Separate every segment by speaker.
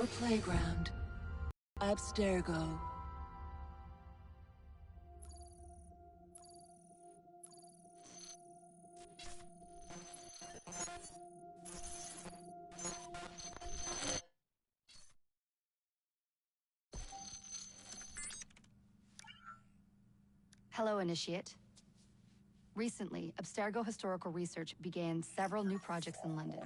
Speaker 1: your playground. Abstergo.
Speaker 2: Hello, Initiate. Recently, Abstergo Historical Research began several new projects in London.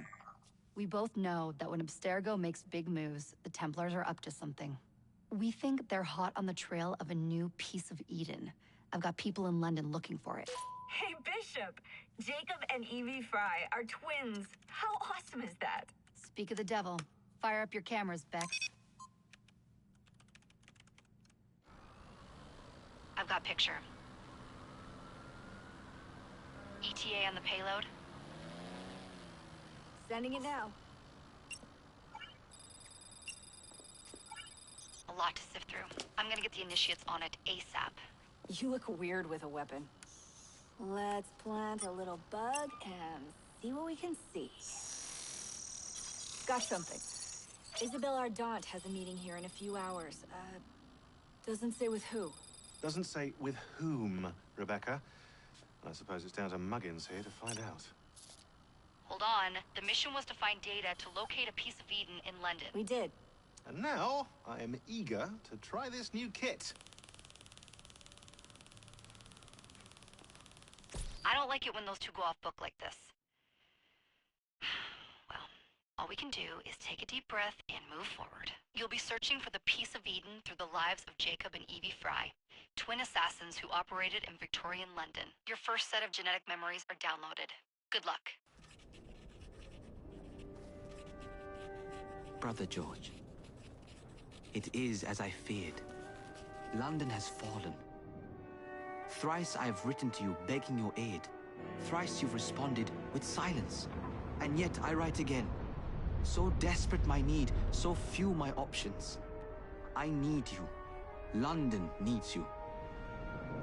Speaker 2: We both know that when Abstergo makes big moves, the Templars are up to something. We think they're hot on the trail of a new piece of Eden. I've got people in London looking for it.
Speaker 3: Hey, Bishop! Jacob and Evie Fry are twins. How awesome is that?
Speaker 2: Speak of the devil. Fire up your cameras, Bex. I've got picture. ETA on the payload?
Speaker 3: Sending it now.
Speaker 2: A lot to sift through. I'm gonna get the Initiates on it ASAP.
Speaker 3: You look weird with a weapon. Let's plant a little bug and see what we can see. Got something. Isabel Ardant has a meeting here in a few hours. Doesn't say with who.
Speaker 4: Doesn't say with whom, Rebecca. I suppose it's down to Muggins here to find out.
Speaker 2: Hold on. The mission was to find data to locate a piece of Eden in London.
Speaker 3: We did.
Speaker 4: And now, I am eager to try this new kit.
Speaker 2: I don't like it when those two go off book like this. Well, all we can do is take a deep breath and move forward. You'll be searching for the piece of Eden through the lives of Jacob and Evie Fry, twin assassins who operated in Victorian London. Your first set of genetic memories are downloaded. Good luck.
Speaker 5: Brother George, it is as I feared. London has fallen. Thrice I have written to you begging your aid. Thrice you've responded with silence. And yet I write again. So desperate my need, so few my options. I need you. London needs you.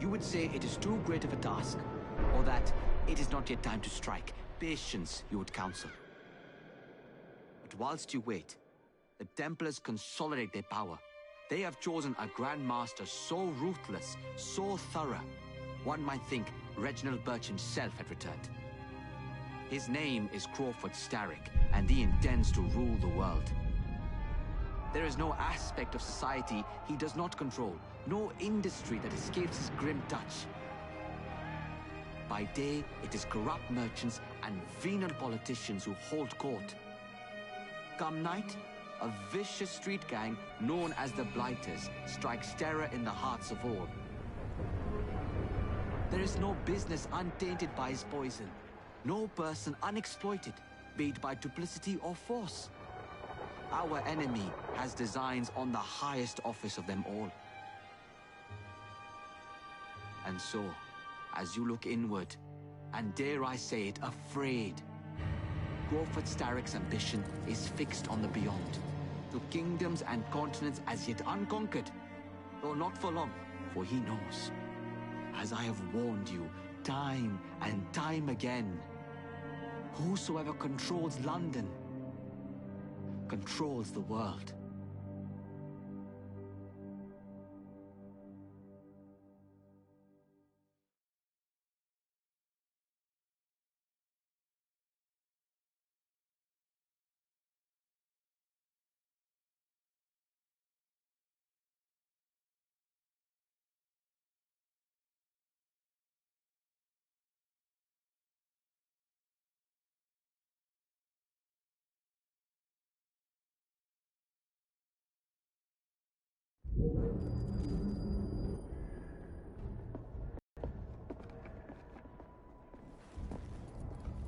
Speaker 5: You would say it is too great of a task, or that it is not yet time to strike. Patience, you would counsel. But whilst you wait, the Templars consolidate their power. They have chosen a Grand Master so ruthless, so thorough, one might think Reginald Birch himself had returned. His name is Crawford Starrick, and he intends to rule the world. There is no aspect of society he does not control, no industry that escapes his grim touch. By day, it is corrupt merchants and venal politicians who hold court. Come night, a vicious street gang known as the Blighters strikes terror in the hearts of all. There is no business untainted by his poison, no person unexploited, be it by duplicity or force. Our enemy has designs on the highest office of them all. And so, as you look inward, and dare I say it, afraid, Crawford Starrick's ambition is fixed on the beyond, to kingdoms and continents as yet unconquered, though not for long, for he knows, as I have warned you time and time again, whosoever controls London controls the world.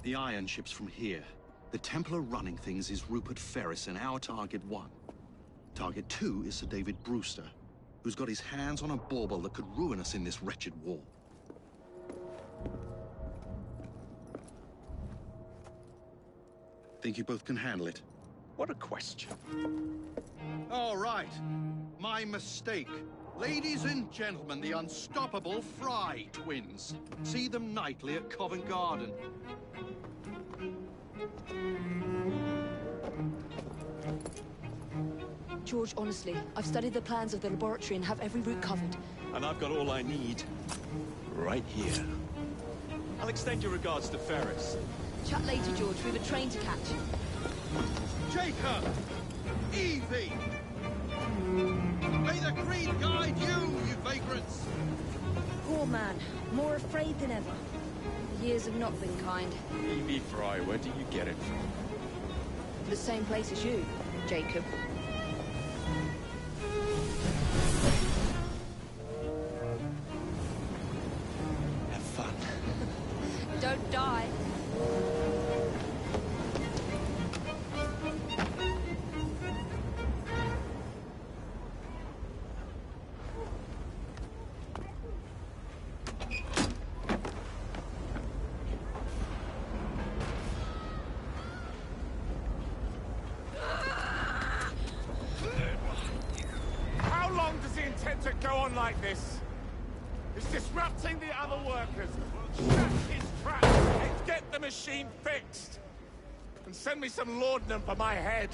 Speaker 6: The iron ship's from here. The Templar running things is Rupert Ferris and our target 1. Target 2 is Sir David Brewster, who's got his hands on a bauble that could ruin us in this wretched war. Think you both can handle it?
Speaker 7: What a question.
Speaker 6: All right. My mistake. Ladies and gentlemen, the unstoppable Fry twins. See them nightly at Covent Garden.
Speaker 1: George, honestly, I've studied the plans of the laboratory and have every route covered.
Speaker 7: And I've got all I need right here. I'll extend your regards to Ferris.
Speaker 1: Chat later, George. We have a train to catch.
Speaker 6: Jacob! Evie! May the creed guide you, you vagrants!
Speaker 8: Poor man, more afraid than ever. The years have not been kind.
Speaker 7: Evie Fry, where do you get it from?
Speaker 8: The same place as you, Jacob.
Speaker 7: Have fun.
Speaker 8: Don't die.
Speaker 9: How long does he intend to go on like this? He's disrupting the other workers. Shut his trap and get the machine fixed. And send me some laudanum for my head.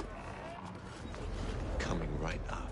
Speaker 7: Coming right up.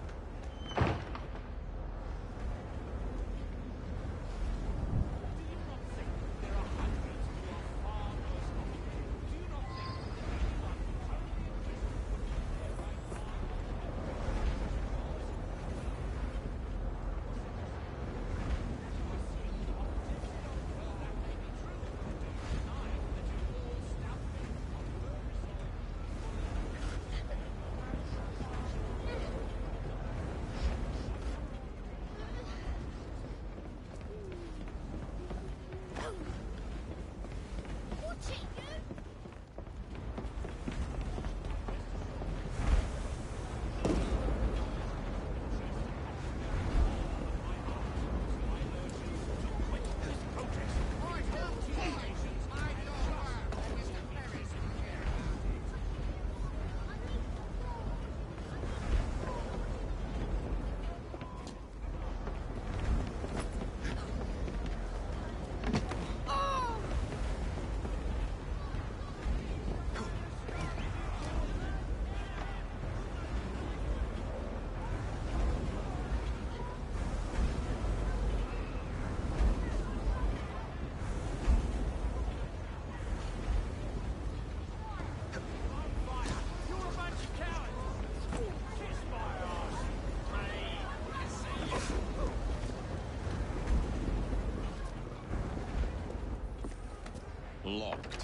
Speaker 9: Locked.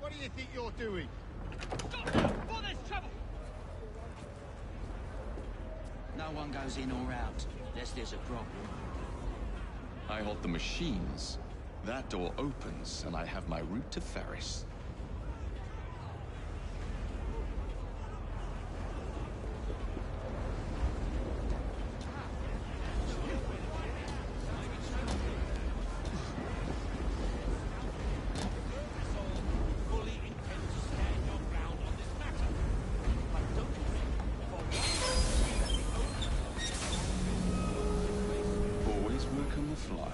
Speaker 10: What do you think you're doing?
Speaker 5: No one goes in or out, unless there's a problem.
Speaker 7: I hold the machines. That door opens, and I have my route to Ferris. Always work on the fly.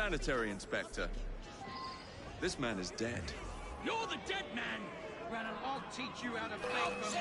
Speaker 11: sanitary inspector. This man is dead.
Speaker 12: You're the dead man! Ran and I'll teach you how to beg for mercy.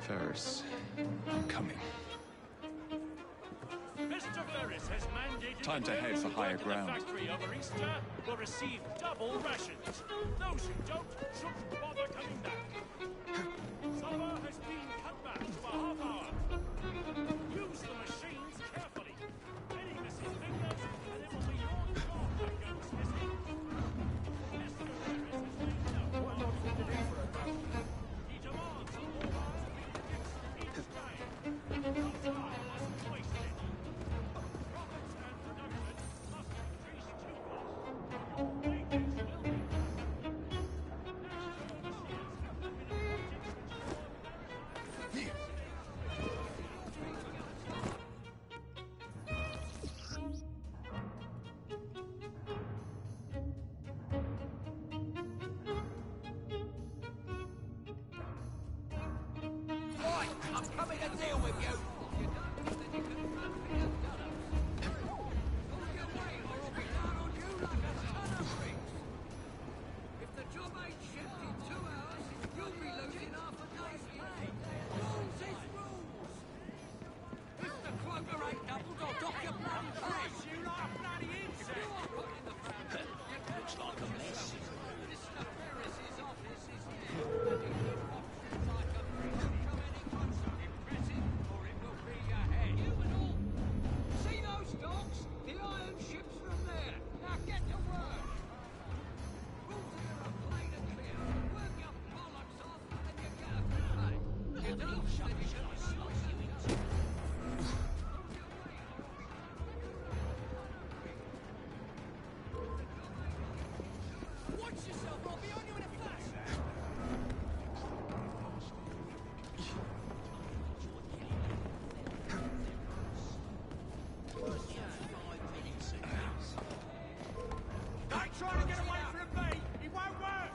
Speaker 7: Ferris, I'm coming.
Speaker 12: Mr. Ferris has mandated
Speaker 7: Time to head for higher ground.
Speaker 12: The factory over Easter will receive double rations. Those who don't shouldn't bother coming back. Supper has been cut back to a half hour. Use the machines carefully. Any missing fingers, and it will be your job that goes missing. Mr. Ferris has made no what not to do for a customer. He demands that all hours be fixed each day. No time must be wasted. Profits and production must increase too much. Wages will be
Speaker 13: Right, I'm coming to deal with you. If the job ain't shipped in 2 hours, you'll be losing half a day's pay. Rules is rules. If the quota ain't doubled, I'll dock your bloody pay. You like a bloody insect. Looks like a mess. Mr. Ferris's office is here. Like a priest. Come any closer, impressive, or it will be your head. You and all. See those docks? The iron ship's from there. Now get to work. Rules here are plain and clear. Work your bollocks off and you get a pay. You don't, then you can slice you into. Watch yourself, I'll be on you in a flash.
Speaker 12: Don't try to get away from me! It won't work!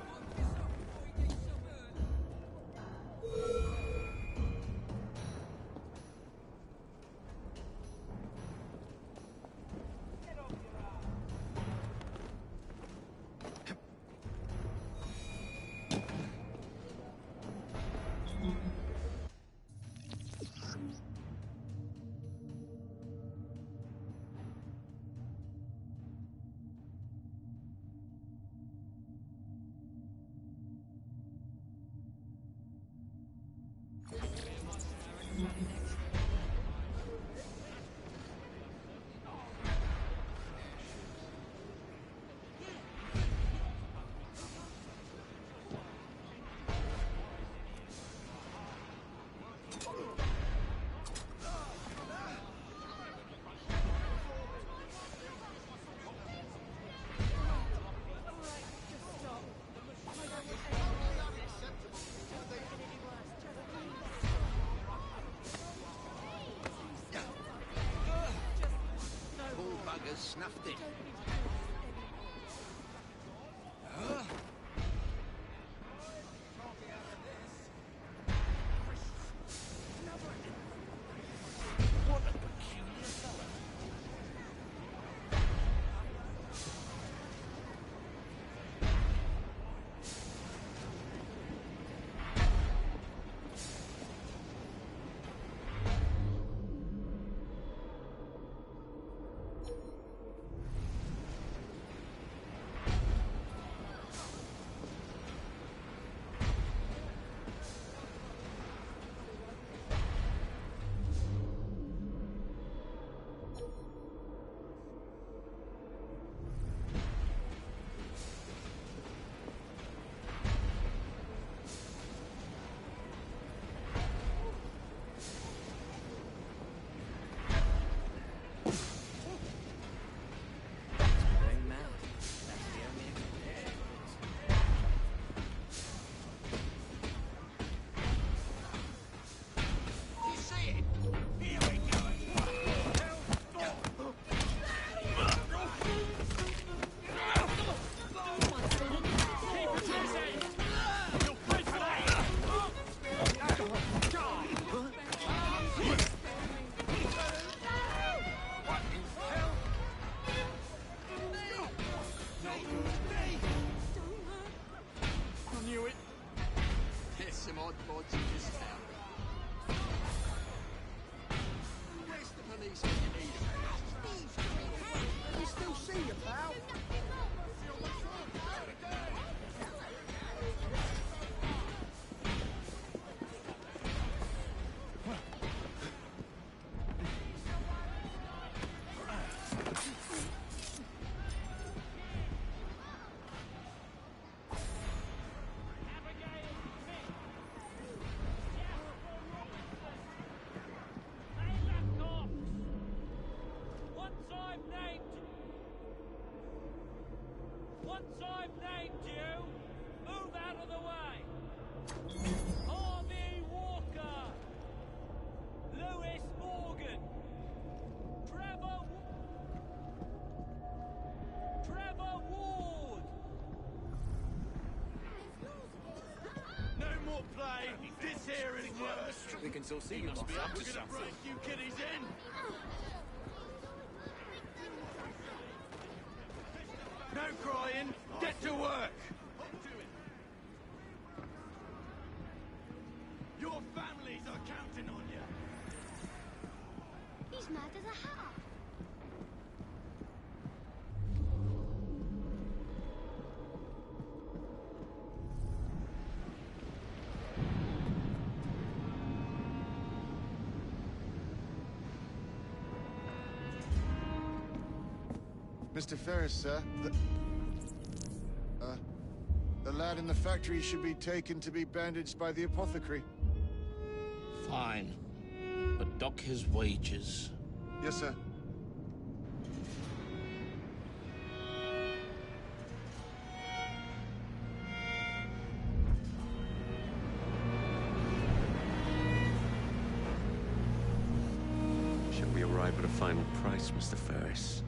Speaker 13: Snuffed it.
Speaker 12: Once I've named you, move out of the way. Harvey Walker, Lewis Morgan, Trevor Ward.
Speaker 9: No more play. This here is worse.
Speaker 14: We can still see
Speaker 9: He
Speaker 14: you,
Speaker 9: must be
Speaker 14: boss.
Speaker 9: up to something. Break you kiddies in. No crying. Get to work. Your families are counting on you.
Speaker 15: He's mad as a hat.
Speaker 10: Mr. Ferris, sir, the lad in the factory should be taken to be bandaged by the apothecary.
Speaker 16: Fine. But dock his wages.
Speaker 10: Yes, sir.
Speaker 11: Shall we arrive at a final price, Mr. Ferris?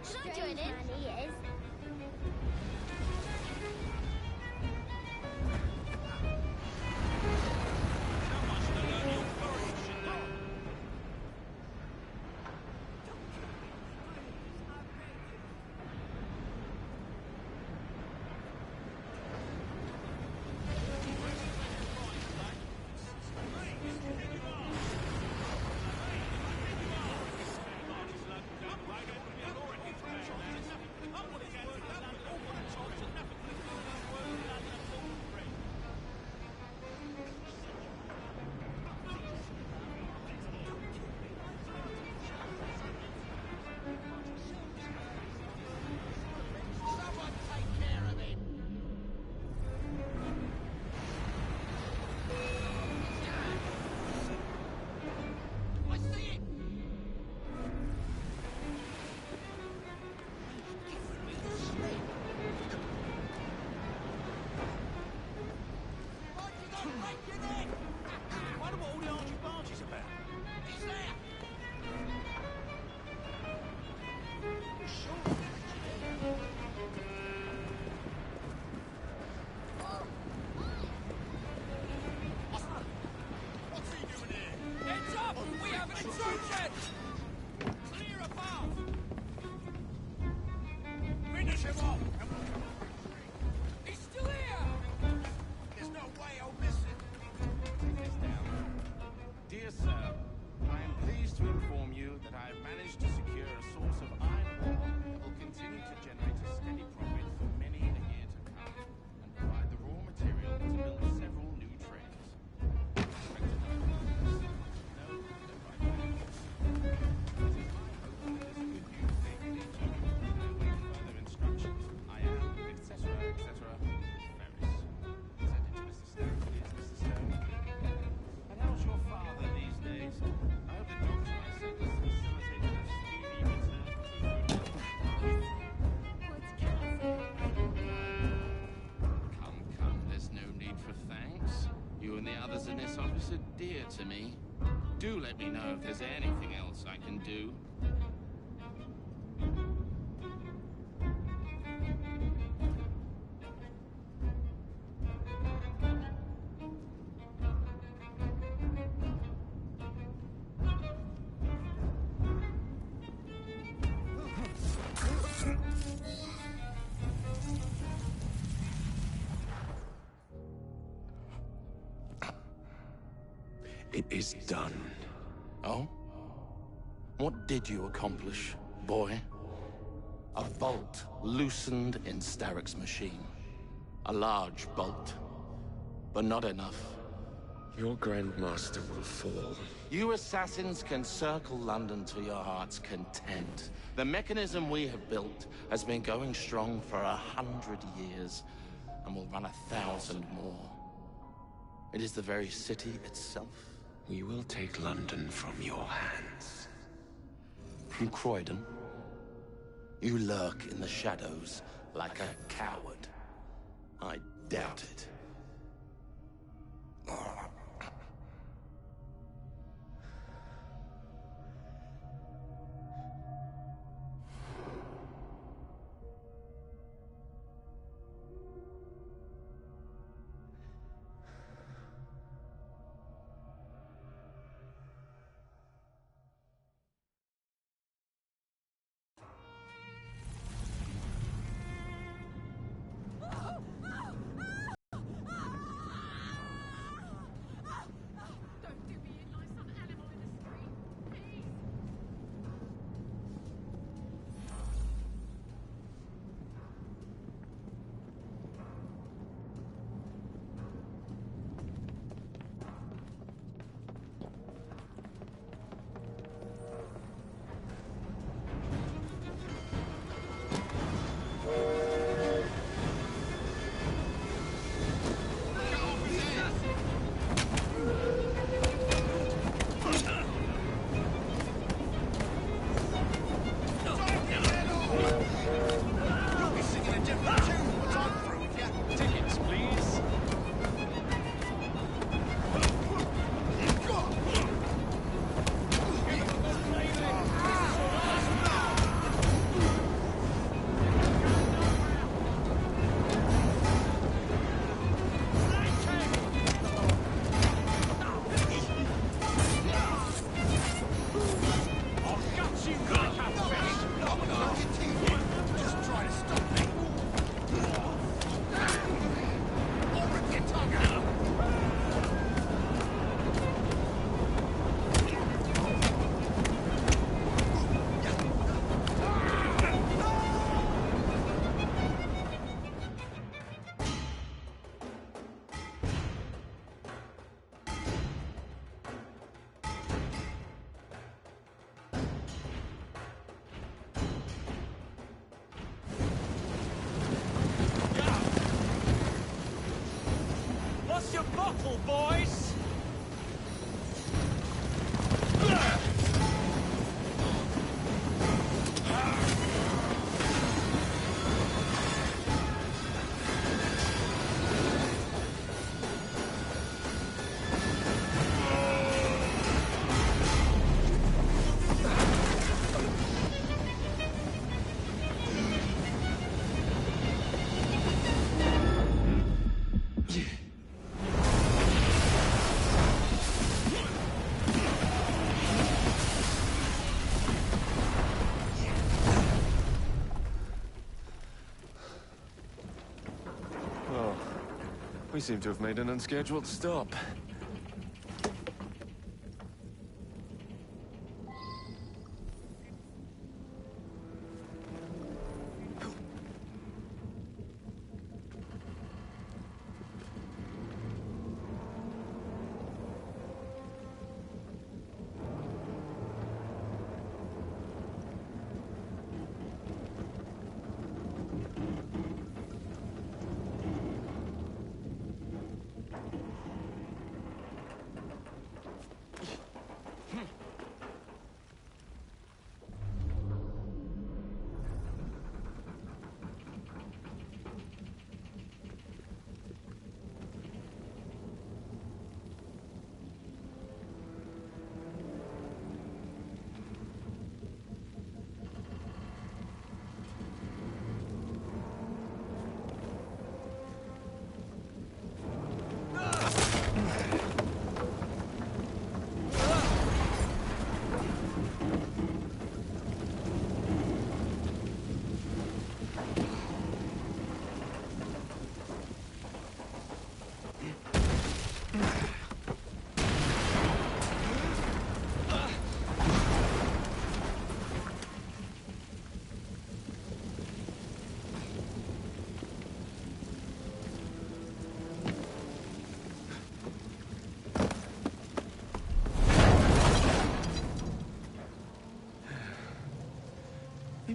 Speaker 15: Should I join in? He is.
Speaker 12: Wonder what all the argy-bargy's about. He's there!
Speaker 9: What's he doing here?
Speaker 13: Heads up! We have an intrusion!
Speaker 9: Clear a path! Finish him off!
Speaker 13: He's still here!
Speaker 9: There's no way I'll miss it.
Speaker 17: Take this down. Dear sir, I am pleased to inform you that I have managed to secure a source of iron ore that will continue to generate a steady profit for many a year to come, and provide the raw material to build several new trains. Further instructions. I am, etc., etc., Ferris. Send it to Mr. Stone, please, Mr. Stone. And how's your father these days? I hope the doctor I sent us facilitated a speedy return to Come, there's no need for thanks. You and the others in this office are dear to me. Do let me know if there's anything else I can do.
Speaker 14: It is done.
Speaker 16: Oh? What did you accomplish, boy? A bolt loosened in Starrick's machine. A large bolt, but not enough.
Speaker 14: Your Grandmaster will fall.
Speaker 16: You assassins can circle London to your heart's content. The mechanism we have built has been going strong for 100 years, and will run 1,000 more. It is the very city itself.
Speaker 14: We will take London from your hands.
Speaker 16: From Croydon? You lurk in the shadows like a coward. I doubt it.
Speaker 12: Your bottle, boys!
Speaker 14: We seem to have made an unscheduled stop.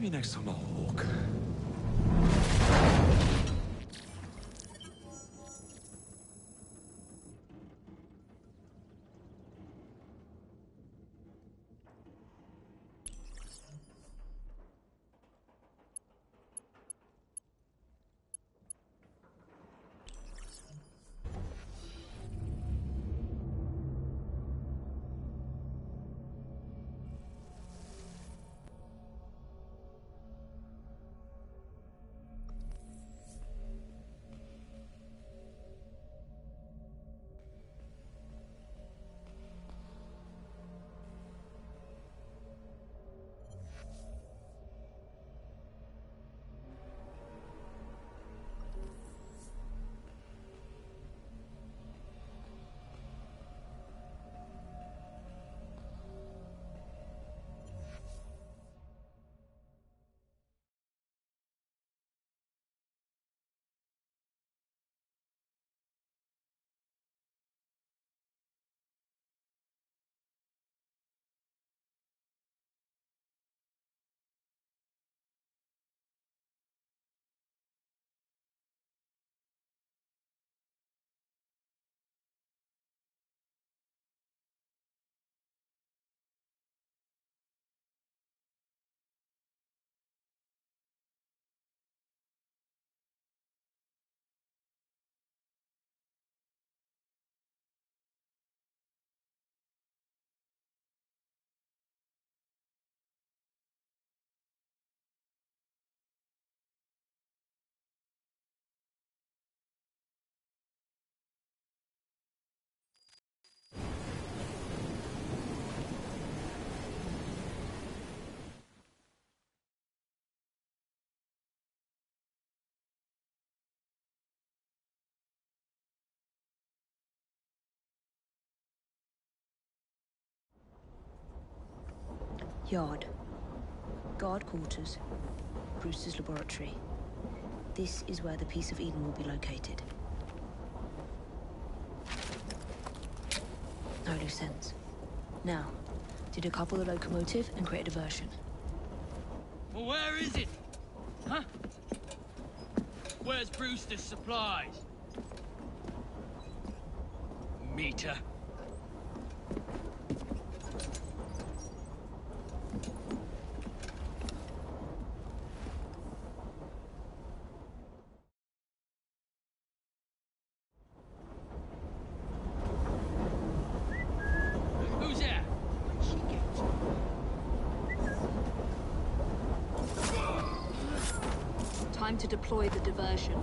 Speaker 14: Maybe next time I'll walk.
Speaker 8: Yard. Guard quarters. Brewster's laboratory. This is where the piece of Eden will be located. No loose ends. Now, decouple the locomotive and create a diversion.
Speaker 13: Well, where is it? Huh? Where's Brewster's supplies? Meter.
Speaker 1: Time to deploy the diversion.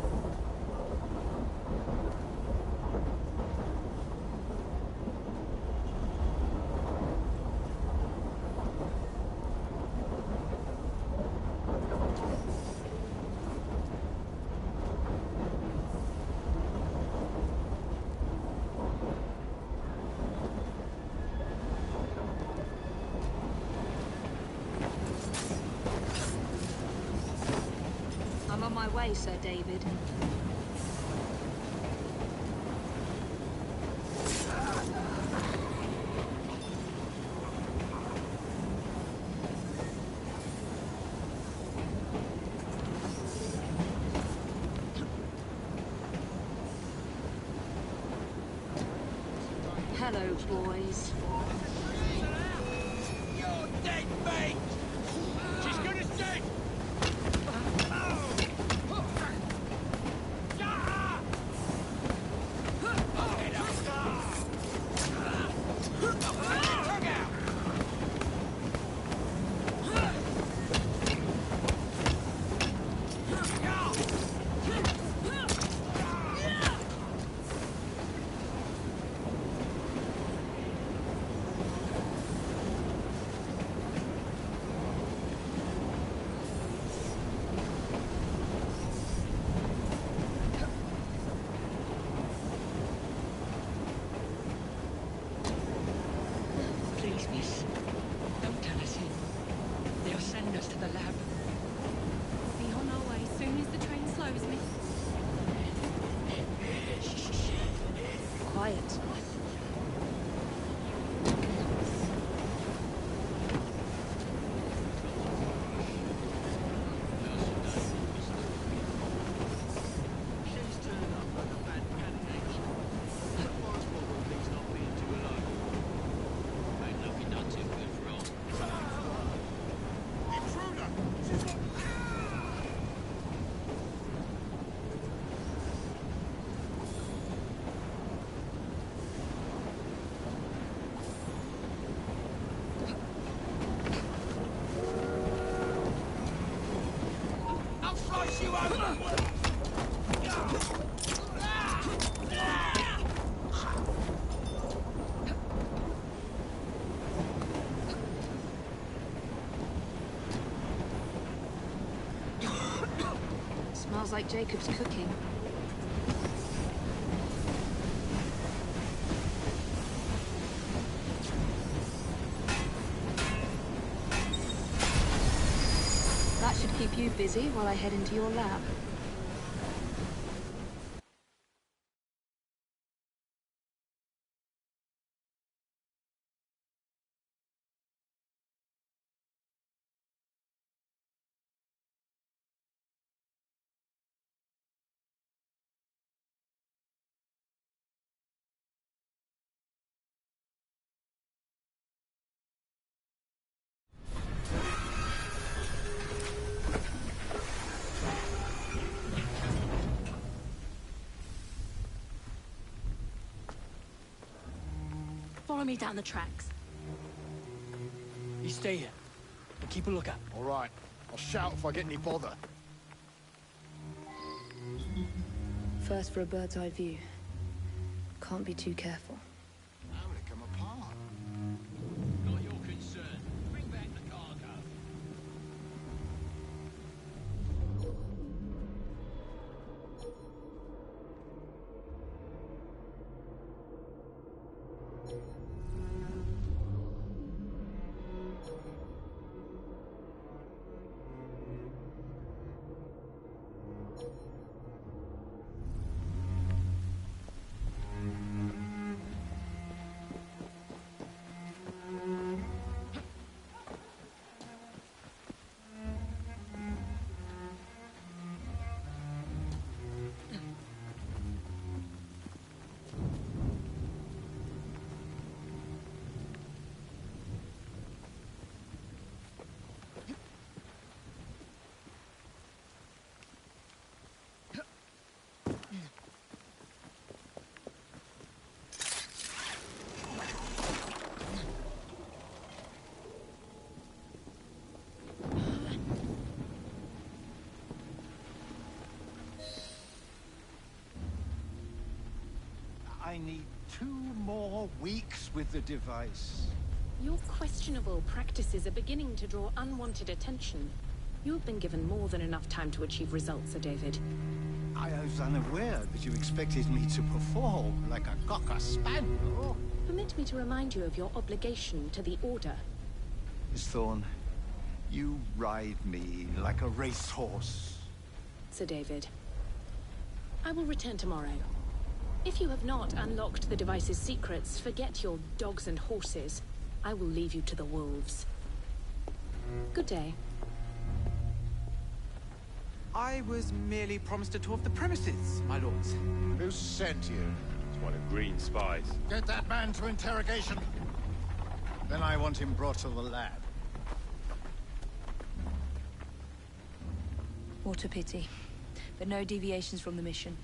Speaker 1: I'm on my way, Sir David. Hello, boys.
Speaker 13: You're dead, mate! She's gonna stay!
Speaker 18: Please, miss. Don't tell us in. They'll send us to the lab.
Speaker 19: Be on our way soon as the train slows, miss.
Speaker 8: Quiet.
Speaker 1: Smells like Jacob's cooking. That should keep you busy while I head into your lab.
Speaker 19: Follow me down the tracks.
Speaker 12: You stay here and keep a lookout.
Speaker 10: All right. I'll shout if I get any bother.
Speaker 8: First for a bird's eye view. Can't be too careful.
Speaker 10: How would it come apart?
Speaker 13: Not your concern. Bring back the cargo.
Speaker 20: I need 2 more weeks with the device.
Speaker 19: Your questionable practices are beginning to draw unwanted attention. You've been given more than enough time to achieve results, Sir David.
Speaker 20: I was unaware that you expected me to perform like a cocker spaniel.
Speaker 19: Permit me to remind you of your obligation to the Order.
Speaker 20: Miss Thorne, you ride me like a racehorse.
Speaker 19: Sir David, I will return tomorrow. If you have not unlocked the device's secrets, forget your dogs and horses. I will leave you to the wolves. Good day.
Speaker 5: I was merely promised a tour of the premises, my lords.
Speaker 10: Who sent you?
Speaker 9: It's one of Green's spies.
Speaker 10: Get that man to interrogation. Then I want him brought to the lab.
Speaker 8: What a pity. But no deviations from the mission.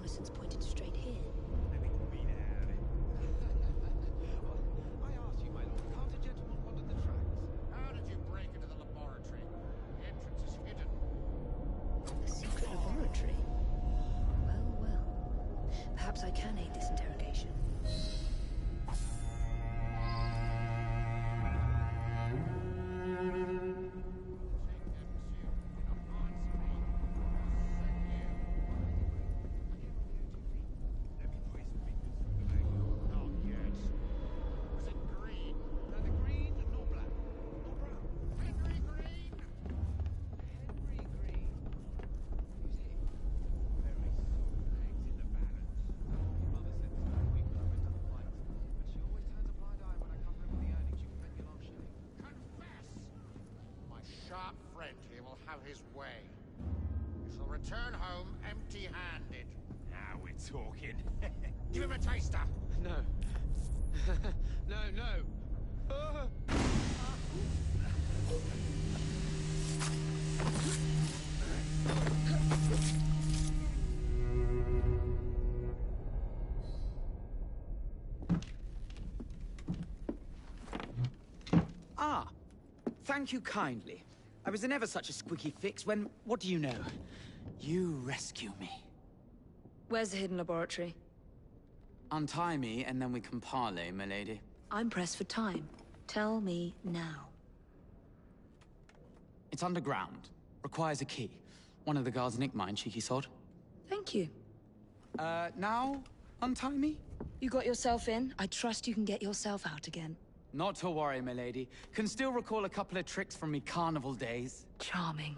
Speaker 8: reconnaissance pointed straight here.
Speaker 17: I ask you, my lord, can't a gentleman wander the tracks?
Speaker 9: How did you break into the laboratory? The entrance is hidden.
Speaker 8: A secret laboratory? Well, well. Perhaps I can aid this interrogation.
Speaker 9: His way. He shall return home empty-handed.
Speaker 12: Now we're talking.
Speaker 9: Give him a taster.
Speaker 5: No. No.
Speaker 21: Ah, thank you kindly. I was in ever such a squeaky fix when, what do you know? You rescue me.
Speaker 8: Where's the hidden laboratory?
Speaker 21: Untie me, and then we can parley, milady.
Speaker 8: I'm pressed for time. Tell me now.
Speaker 21: It's underground. Requires a key. One of the guards nicked mine, cheeky sod.
Speaker 8: Thank you.
Speaker 21: Now? Untie me?
Speaker 8: You got yourself in. I trust you can get yourself out again.
Speaker 21: Not to worry, milady. Can still recall a couple of tricks from me carnival days.
Speaker 8: Charming.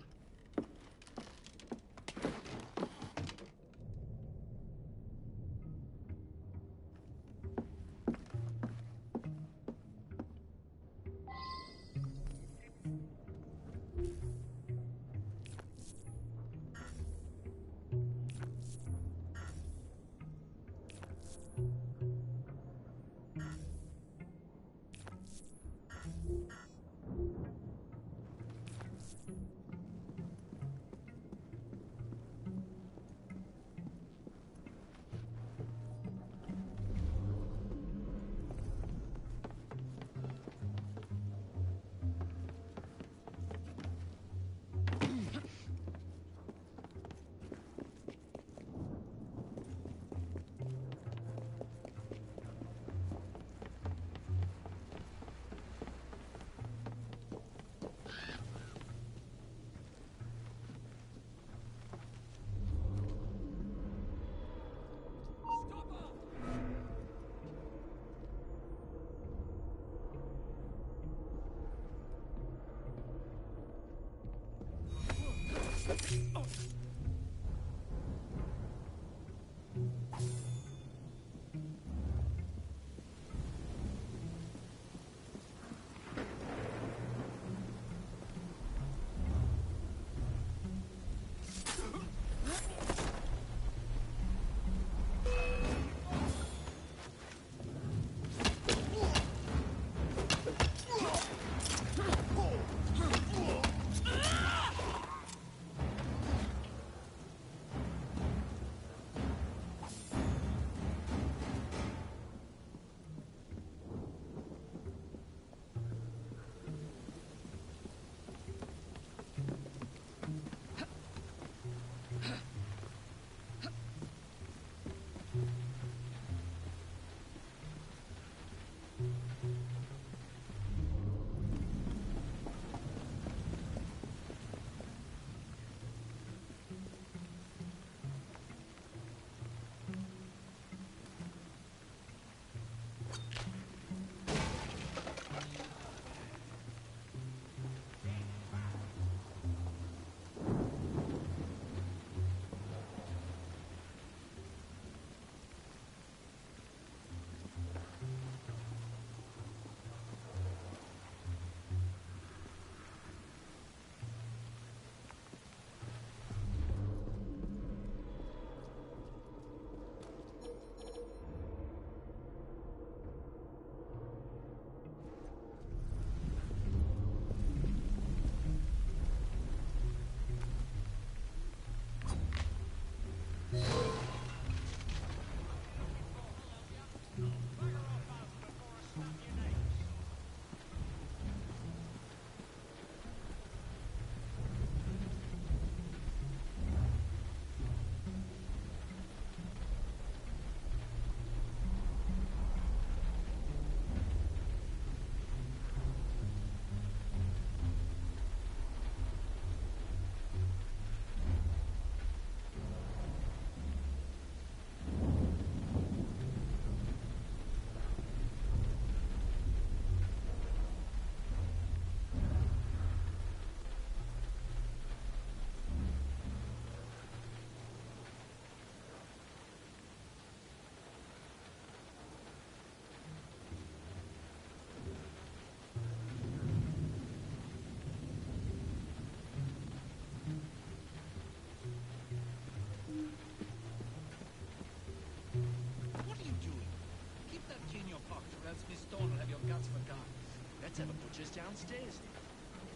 Speaker 12: whatever butcher's downstairs.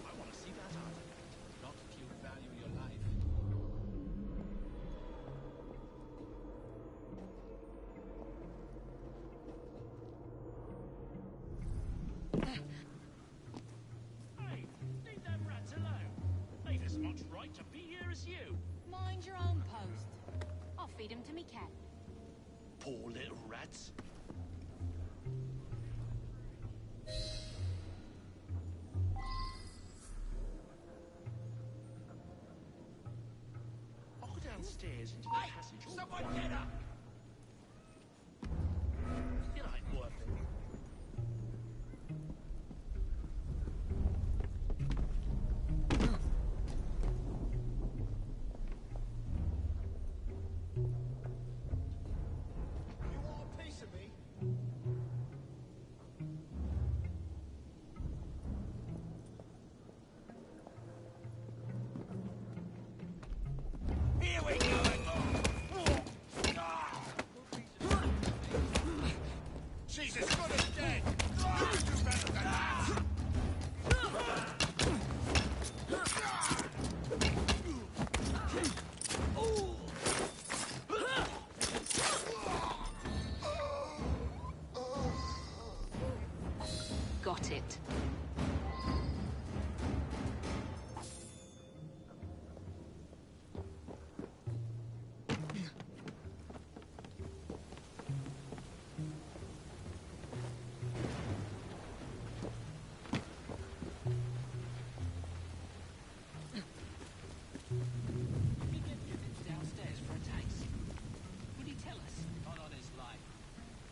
Speaker 12: I want to see that out. Not if you value your life. Hey, leave them rats alone. They've as much right to be here as you.
Speaker 3: Mind your own post. I'll feed him to me cat.
Speaker 12: Poor little rats. I'll go downstairs into the passage.
Speaker 13: Someone get up!
Speaker 12: It ain't worth it.
Speaker 13: You want a piece of me? Here we go! She's as good as dead! Do better than that!
Speaker 19: Got it.
Speaker 18: Downstairs for a taste. Would he tell us? Not on his life.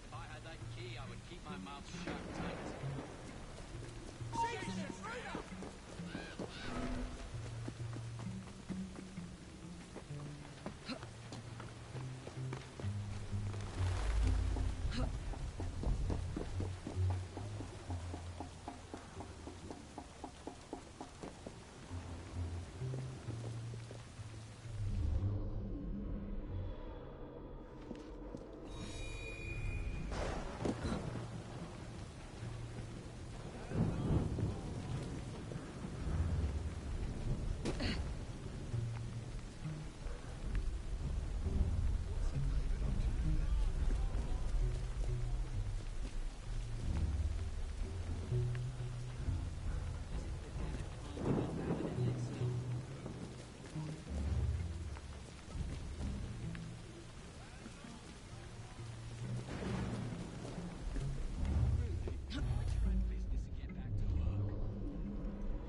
Speaker 18: If I had that key, I would keep my mouth shut tight.
Speaker 13: Jesus, freedom!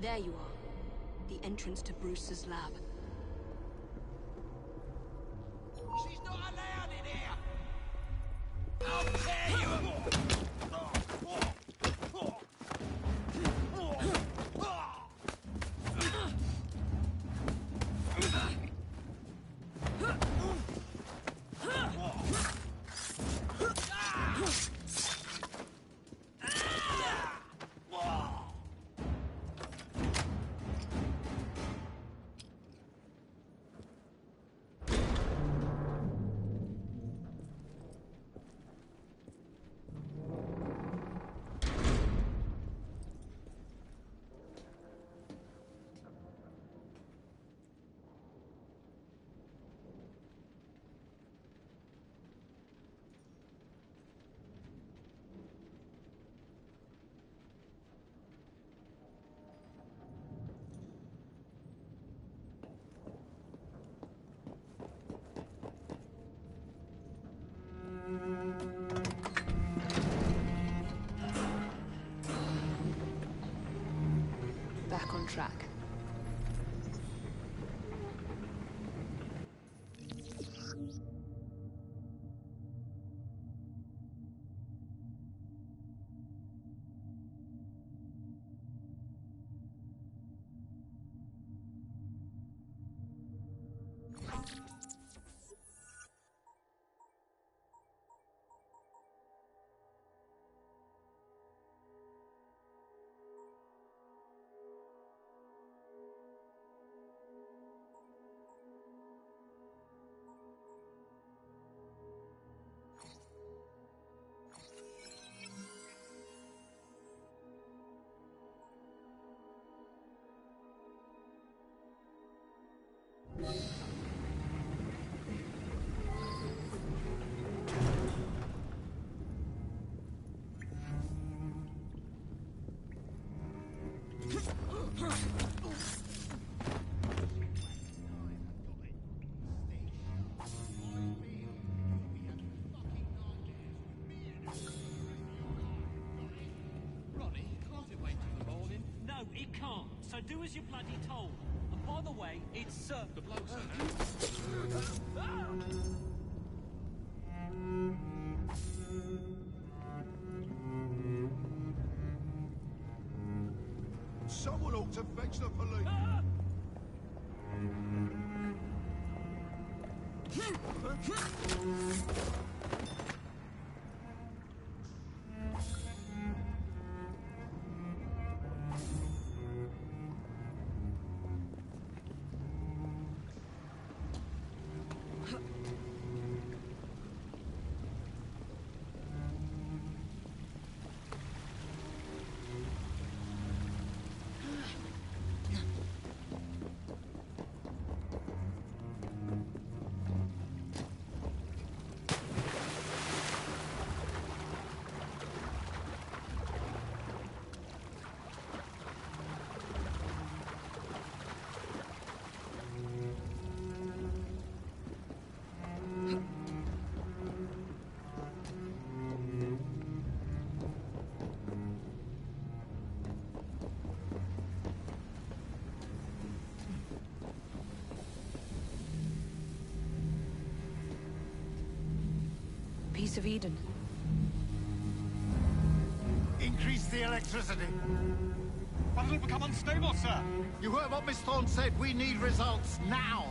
Speaker 8: There you are. The entrance to Bruce's lab.
Speaker 13: She's not allowed in here! I'll tear you!
Speaker 8: Back on track.
Speaker 12: Do as you're bloody told. And by the way, it's, the blokes
Speaker 10: Someone ought to fetch the police.
Speaker 8: Piece of Eden.
Speaker 20: Increase the electricity.
Speaker 4: But it'll become unstable, sir.
Speaker 20: You heard what Miss Thorne said. We need results now.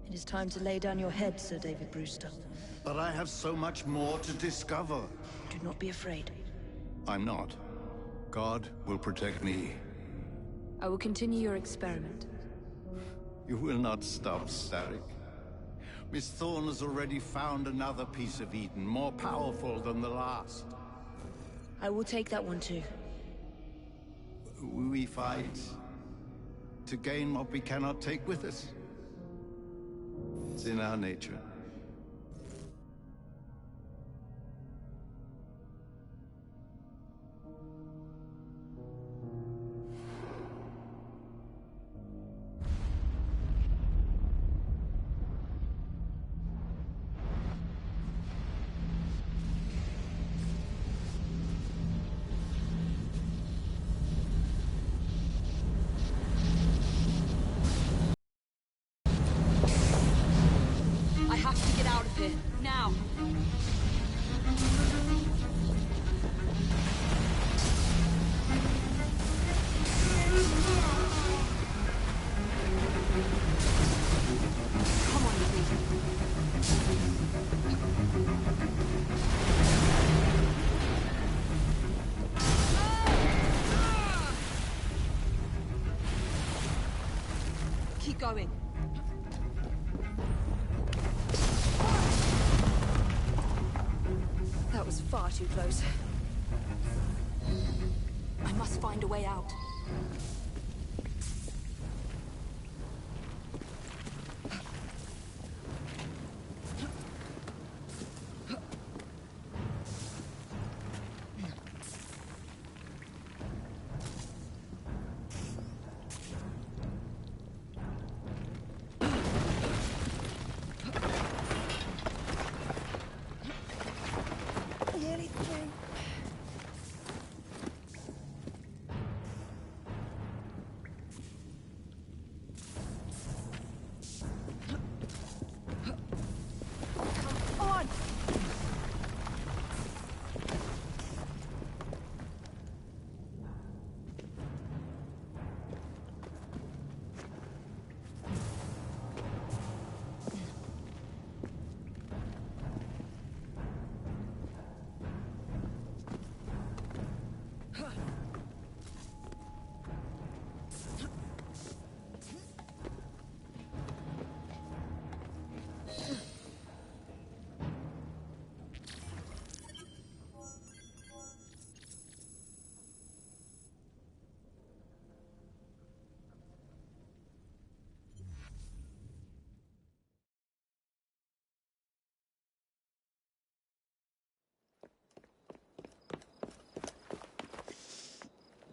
Speaker 8: It is time to lay down your head, Sir David Brewster.
Speaker 20: But I have so much more to discover.
Speaker 8: Do not be afraid.
Speaker 20: I'm not. God will protect me.
Speaker 8: I will continue your experiment.
Speaker 20: You will not stop, Starrick. Miss Thorne has already found another piece of Eden, more powerful than the last.
Speaker 8: I will take that one too.
Speaker 20: We fight to gain what we cannot take with us. It's in our nature.
Speaker 1: Now! Come on, you. going. That was far too close. I must find a way out. Nearly through. Come on!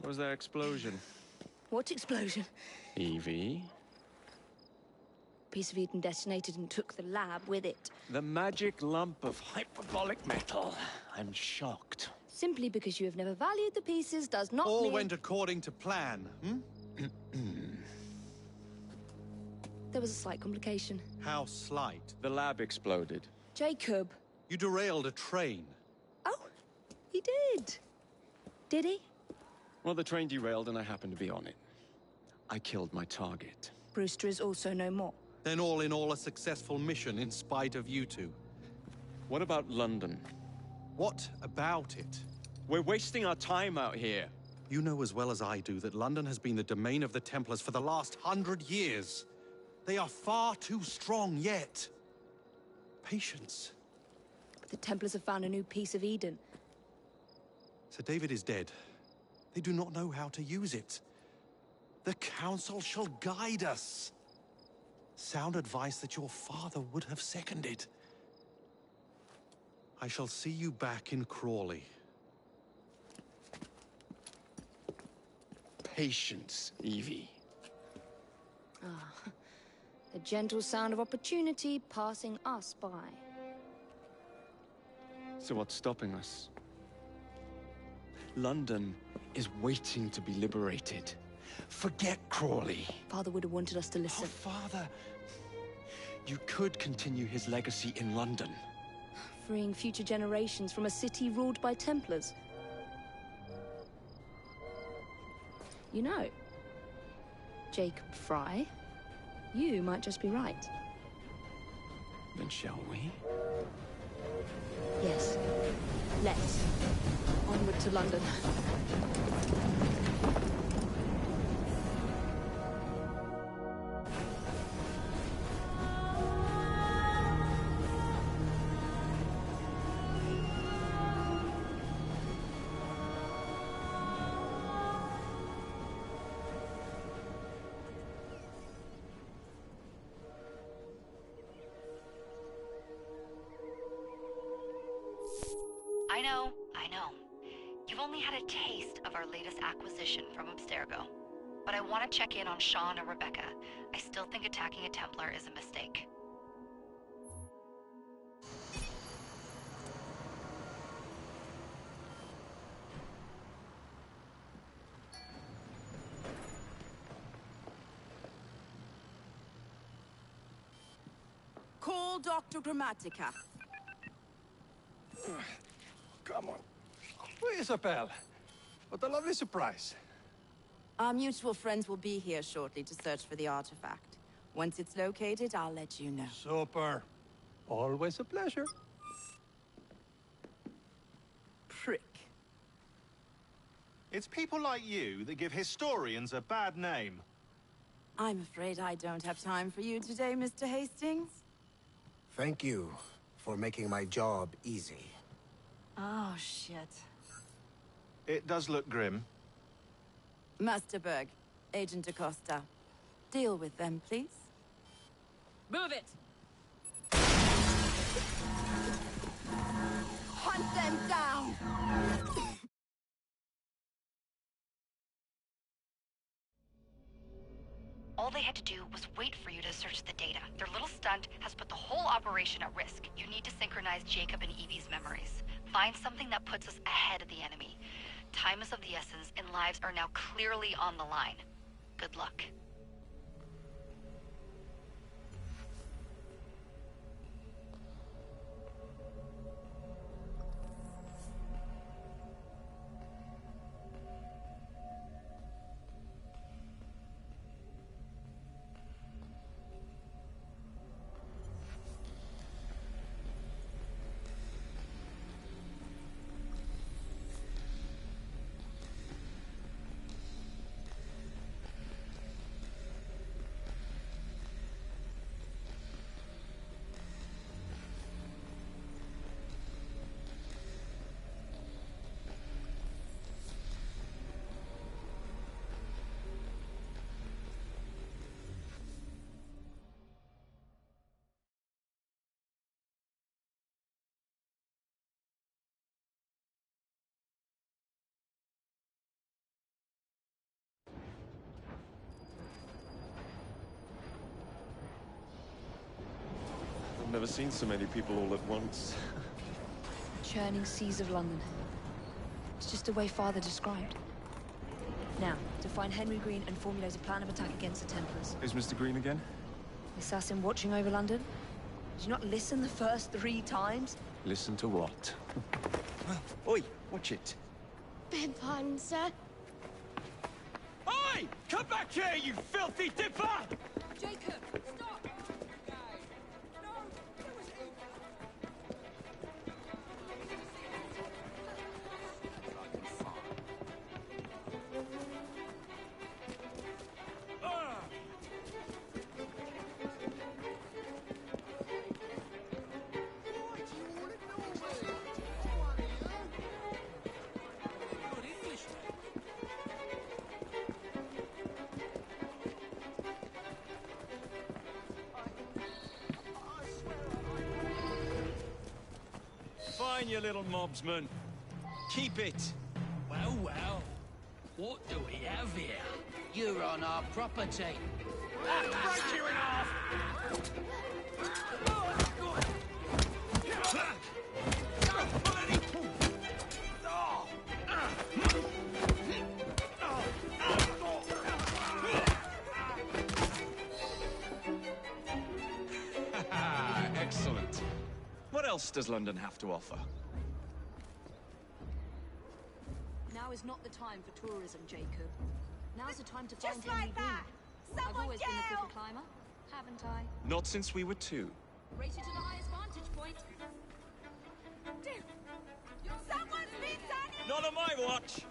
Speaker 11: What was that explosion?
Speaker 1: What explosion?
Speaker 11: Evie?
Speaker 1: Piece of Eden detonated and took the lab with it.
Speaker 11: The magic lump of hyperbolic metal. I'm shocked.
Speaker 1: Simply because you have never valued the pieces does not
Speaker 6: All
Speaker 1: mean...
Speaker 6: went according to plan, hmm?
Speaker 1: There was a slight complication.
Speaker 6: How slight?
Speaker 11: The lab exploded.
Speaker 1: Jacob.
Speaker 6: You derailed a train.
Speaker 1: Oh, he did. Did he?
Speaker 11: Well, the train derailed and I happened to be on it. I killed my target.
Speaker 1: Brewster is also no more.
Speaker 6: Then all in all a successful mission in spite of you two.
Speaker 11: What about London?
Speaker 6: What about it?
Speaker 11: We're wasting our time out here.
Speaker 6: You know as well as I do that London has been the domain of the Templars for the last 100 years. They are far too strong yet. Patience.
Speaker 1: The Templars have found a new piece of Eden.
Speaker 6: Sir David is dead. They do not know how to use it. The Council shall guide us. Sound advice that your father would have seconded. I shall see you back in Crawley.
Speaker 11: Patience, Evie.
Speaker 1: Ah, the gentle sound of opportunity passing us by.
Speaker 11: So what's stopping us? London is waiting to be liberated. Forget Crawley.
Speaker 1: Father would have wanted us to listen.
Speaker 11: Oh, Father. You could continue his legacy in London.
Speaker 1: Freeing future generations from a city ruled by Templars. You know, Jacob Fry, you might just be right.
Speaker 11: Then shall we?
Speaker 1: Yes. Let's. Onward to London.
Speaker 2: I know. You've only had a taste of our latest acquisition from Abstergo. But I want to check in on Sean and Rebecca. I still think attacking a Templar is a mistake.
Speaker 22: Call Dr. Grammatica.
Speaker 12: Come on. Isabel. What a lovely surprise.
Speaker 22: Our mutual friends will be here shortly to search for the artifact. Once it's located, I'll let you know.
Speaker 12: Super. Always a pleasure.
Speaker 22: Prick.
Speaker 4: It's people like you that give historians a bad name.
Speaker 22: I'm afraid I don't have time for you today, Mr. Hastings.
Speaker 7: Thank you for making my job easy.
Speaker 22: Oh, shit.
Speaker 11: It does look grim.
Speaker 22: Master Berg, Agent Acosta. Deal with them, please.
Speaker 19: Move it!
Speaker 22: Hunt them down!
Speaker 2: All they had to do was wait for you to search the data. Their little stunt has put the whole operation at risk. You need to synchronize Jacob and Evie's memories. Find something that puts us ahead of the enemy. Time is of the essence, and lives are now clearly on the line. Good luck.
Speaker 11: I've never seen so many people all at once.
Speaker 1: Churning seas of London. It's just the way Father described. Now, to find Henry Green and formulate a plan of attack against the Templars.
Speaker 11: Is Mr. Green again?
Speaker 1: The assassin watching over London? Did you not listen the first 3 times?
Speaker 11: Listen to what? Oi, watch it.
Speaker 15: Beg pardon, sir.
Speaker 12: Oi! Come back here, you filthy dipper!
Speaker 15: Jacob, stop!
Speaker 12: Fine, you little mobsman. Keep it.
Speaker 18: Well, well. What do we have here? You're on our property.
Speaker 12: I'll break you in half!
Speaker 11: Excellent. What else does London have to offer?
Speaker 19: Now is not the time for tourism, Jacob. Now's the time to find
Speaker 15: Just
Speaker 19: Henry
Speaker 15: like
Speaker 19: Green.
Speaker 15: that!
Speaker 19: I've always been a
Speaker 15: Someone
Speaker 19: quicker climber, haven't I?
Speaker 11: Not since we were 2.
Speaker 19: Race you to the highest vantage point.
Speaker 15: Someone's been standing!
Speaker 12: Not on my watch!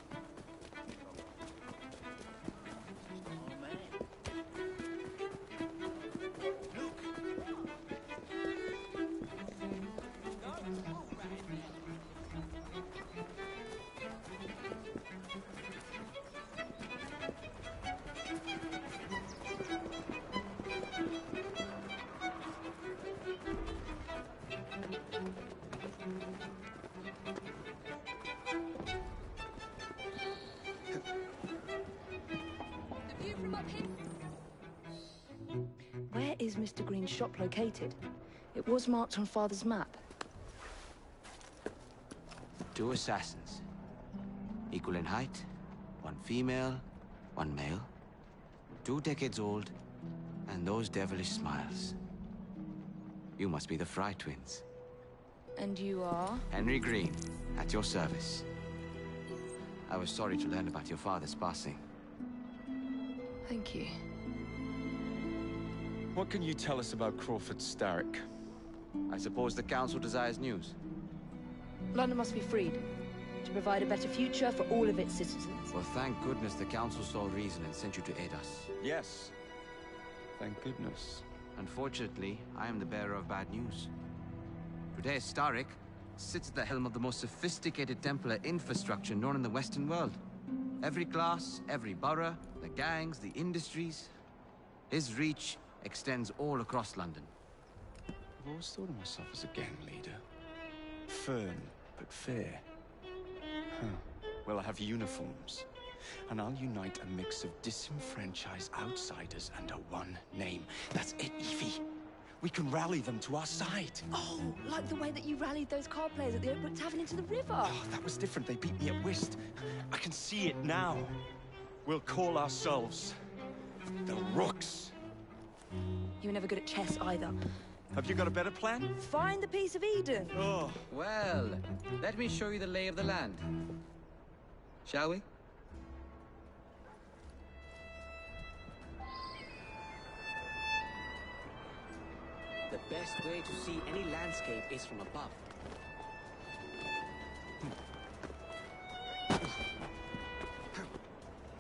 Speaker 1: Where is Mr. Green's shop located? It was marked on Father's map.
Speaker 5: 2 assassins. Equal in height. 1 female, 1 male. 2 decades old, and those devilish smiles. You must be the Fry twins.
Speaker 1: And you are?
Speaker 5: Henry Green, at your service. I was sorry to learn about your father's passing.
Speaker 1: Thank you.
Speaker 11: What can you tell us about Crawford Starrick?
Speaker 5: I suppose the Council desires news.
Speaker 1: London must be freed, to provide a better future for all of its citizens.
Speaker 5: Well, thank goodness the Council saw reason and sent you to aid us.
Speaker 11: Yes. Thank goodness.
Speaker 5: Unfortunately, I am the bearer of bad news. Today, Starrick sits at the helm of the most sophisticated Templar infrastructure known in the Western world. Every class, every borough, the gangs, the industries. His reach extends all across London.
Speaker 11: I've always thought of myself as a gang leader. Firm, but fair. Huh. Well, I have uniforms. And I'll unite a mix of disenfranchised outsiders under one name. That's it, Evie. We can rally them to our side.
Speaker 1: Oh, like the way that you rallied those card players at the Oakbrook Tavern into the river.
Speaker 11: Oh, that was different. They beat me at whist. I can see it now. We'll call ourselves the Rooks.
Speaker 1: You were never good at chess either.
Speaker 11: Have you got a better plan?
Speaker 1: Find the piece of Eden.
Speaker 11: Oh.
Speaker 5: Well, let me show you the lay of the land. Shall we?
Speaker 14: The best way to see any landscape is from above.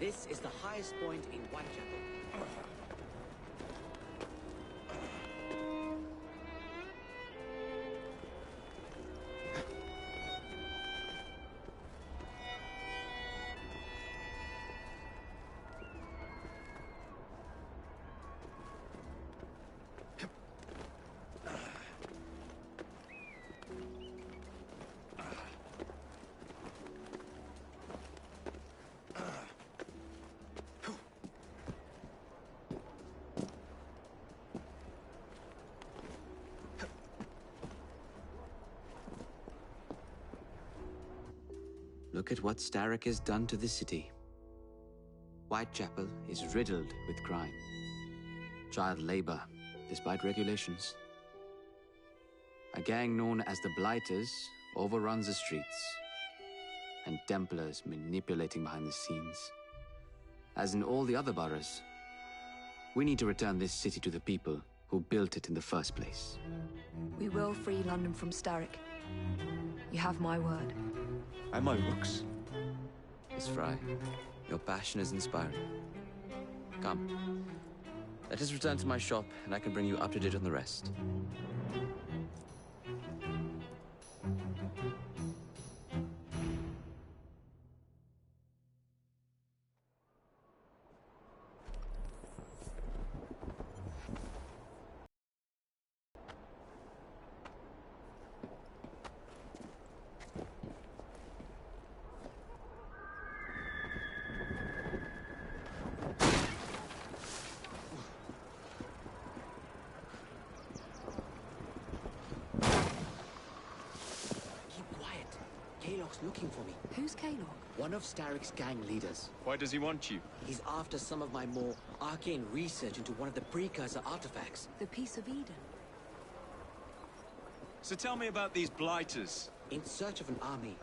Speaker 14: This is the highest point in Whitechapel.
Speaker 5: Look at what Starrick has done to the city. Whitechapel is riddled with crime. Child labor, despite regulations. A gang known as the Blighters overruns the streets, and Templars manipulating behind the scenes. As in all the other boroughs, we need to return this city to the people who built it in the first place.
Speaker 1: We will free London from Starrick. You have my word.
Speaker 11: And my Rooks.
Speaker 5: Miss Fry, your passion is inspiring. Come. Let us return to my shop, and I can bring you up to date on the rest.
Speaker 14: Looking for me.
Speaker 1: Who's Kaylock?
Speaker 14: One of Starrick's gang leaders.
Speaker 11: Why does he want you?
Speaker 14: He's after some of my more arcane research into one of the precursor artifacts.
Speaker 1: The Piece of Eden.
Speaker 11: So tell me about these Blighters.
Speaker 14: In search of an army,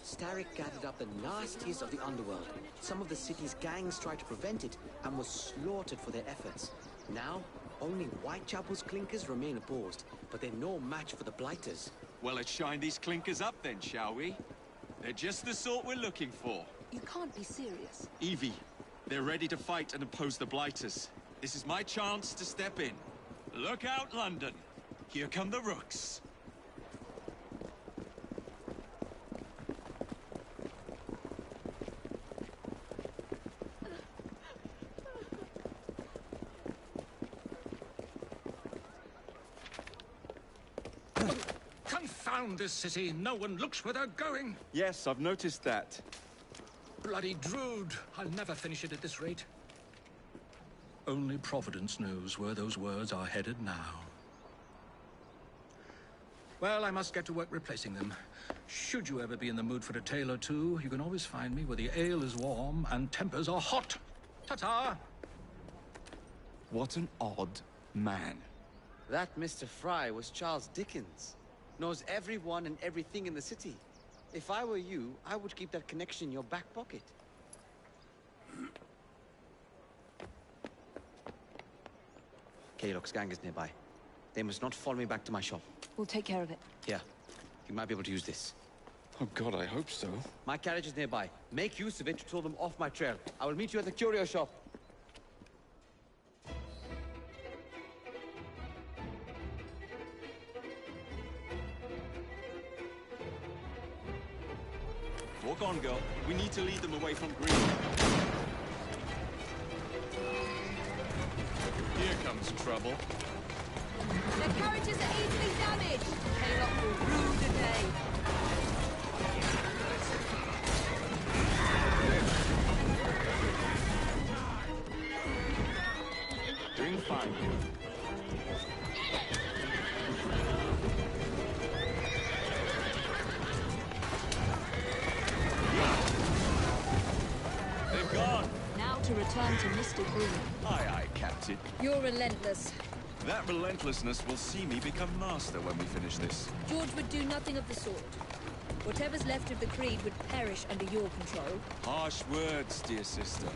Speaker 14: Starrick gathered up the nastiest of the underworld. Some of the city's gangs tried to prevent it and were slaughtered for their efforts. Now, only Whitechapel's clinkers remain opposed, but they're no match for the Blighters.
Speaker 11: Well, let's shine these clinkers up then, shall we? They're just the sort we're looking for.
Speaker 1: You can't be serious.
Speaker 11: Evie, they're ready to fight and oppose the Blighters. This is my chance to step in. Look out, London. Here come the Rooks.
Speaker 16: Confound this city. No one looks where they're going.
Speaker 11: Yes, I've noticed that.
Speaker 16: Bloody Drood. I'll never finish it at this rate. Only Providence knows where those words are headed now. Well, I must get to work replacing them. Should you ever be in the mood for a tale or two, you can always find me where the ale is warm and tempers are hot. Ta-ta!
Speaker 11: What an odd man.
Speaker 5: That Mr. Fry was Charles Dickens. Knows everyone and everything in the city. If I were you, I would keep that connection in your back pocket. Kaylock's gang is nearby. They must not follow me back to my shop.
Speaker 1: We'll take care of it.
Speaker 5: Here, you might be able to use this.
Speaker 11: Oh God, I hope so.
Speaker 5: My carriage is nearby. Make use of it to throw them off my trail. I will meet you at the curio shop.
Speaker 11: Walk on, girl. We need to lead them away from Green. Here comes trouble.
Speaker 15: Their carriages are easily damaged. Haylock will rue the day.
Speaker 11: Doing fine. They've gone.
Speaker 1: Now to return to Mr. Green.
Speaker 11: Aye, aye, Captain.
Speaker 1: You're relentless.
Speaker 11: That relentlessness will see me become master when we finish this.
Speaker 1: George would do nothing of the sort. Whatever's left of the Creed would perish under your control.
Speaker 11: Harsh words, dear sister.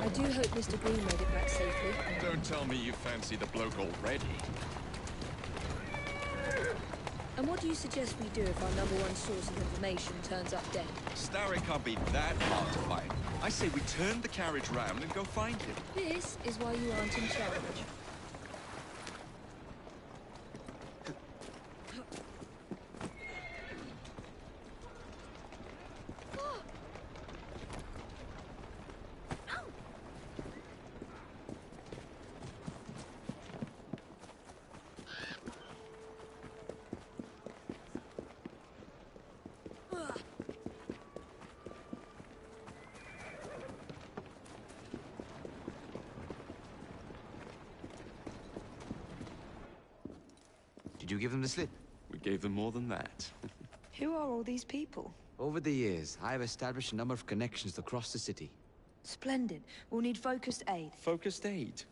Speaker 1: I do hope Mr. Green made it back safely.
Speaker 11: Don't tell me you fancy the bloke already.
Speaker 1: And what do you suggest we do if our #1 source of information turns up dead?
Speaker 11: Starrick can't be that hard to find. I say we turn the carriage round and go find him.
Speaker 1: This is why you aren't in charge.
Speaker 5: Did you give them the slip?
Speaker 11: We gave them more than that.
Speaker 1: Who are all these people?
Speaker 5: Over the years, I have established a number of connections across the city.
Speaker 1: Splendid. We'll need focused aid.
Speaker 11: Focused aid.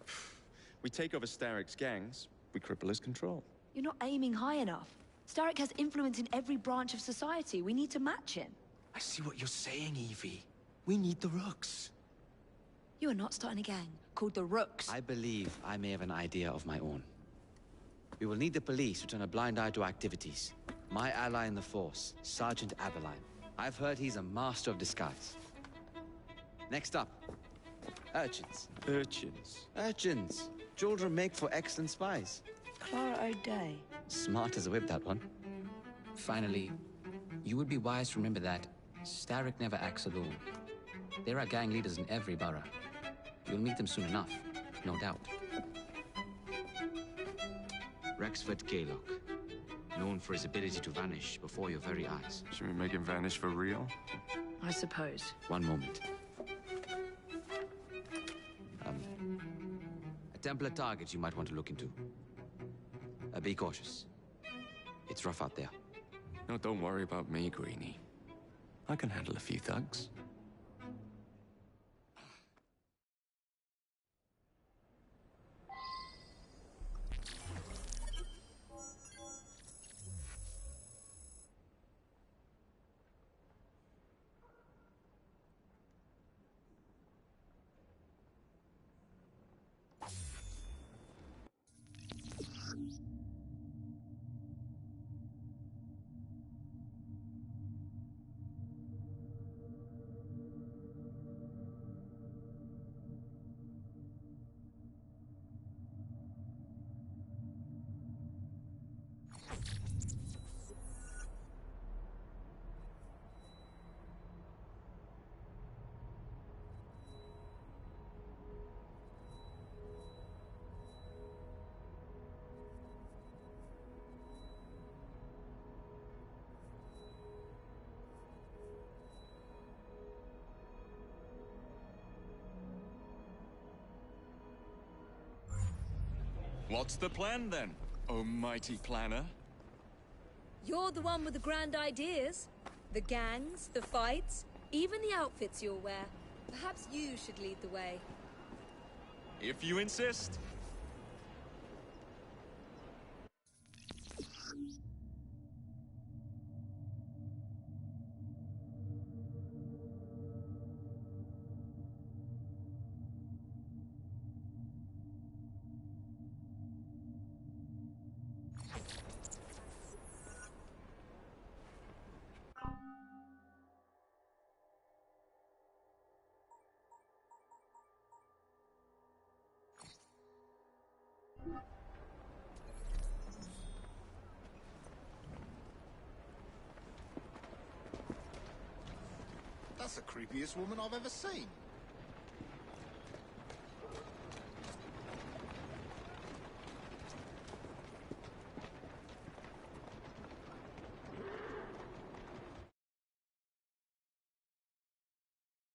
Speaker 11: We take over Starrick's gangs, we cripple his control.
Speaker 1: You're not aiming high enough. Starrick has influence in every branch of society. We need to match him.
Speaker 11: I see what you're saying, Evie. We need the Rooks.
Speaker 1: You are not starting a gang called the Rooks.
Speaker 5: I believe I may have an idea of my own. We will need the police to turn a blind eye to activities. My ally in the force, Sergeant Aberline. I've heard he's a master of disguise. Next up, urchins.
Speaker 11: Urchins?
Speaker 5: Urchins. Children make for excellent spies.
Speaker 1: Clara O'Day.
Speaker 5: Smart as a whip, that one. Finally, you would be wise to remember that Starrick never acts alone. There are gang leaders in every borough. You'll meet them soon enough, no doubt. Rexford Kaylock, known for his ability to vanish before your very eyes.
Speaker 11: Should we make him vanish for real?
Speaker 1: I suppose.
Speaker 5: One moment. A Templar target you might want to look into. Be cautious. It's rough out there.
Speaker 11: No, don't worry about me, Greenie. I can handle a few thugs. What's the plan, then, oh mighty planner?
Speaker 1: You're the one with the grand ideas. The gangs, the fights, even the outfits you'll wear. Perhaps you should lead the way.
Speaker 11: If you insist.
Speaker 10: That's the creepiest woman I've ever seen.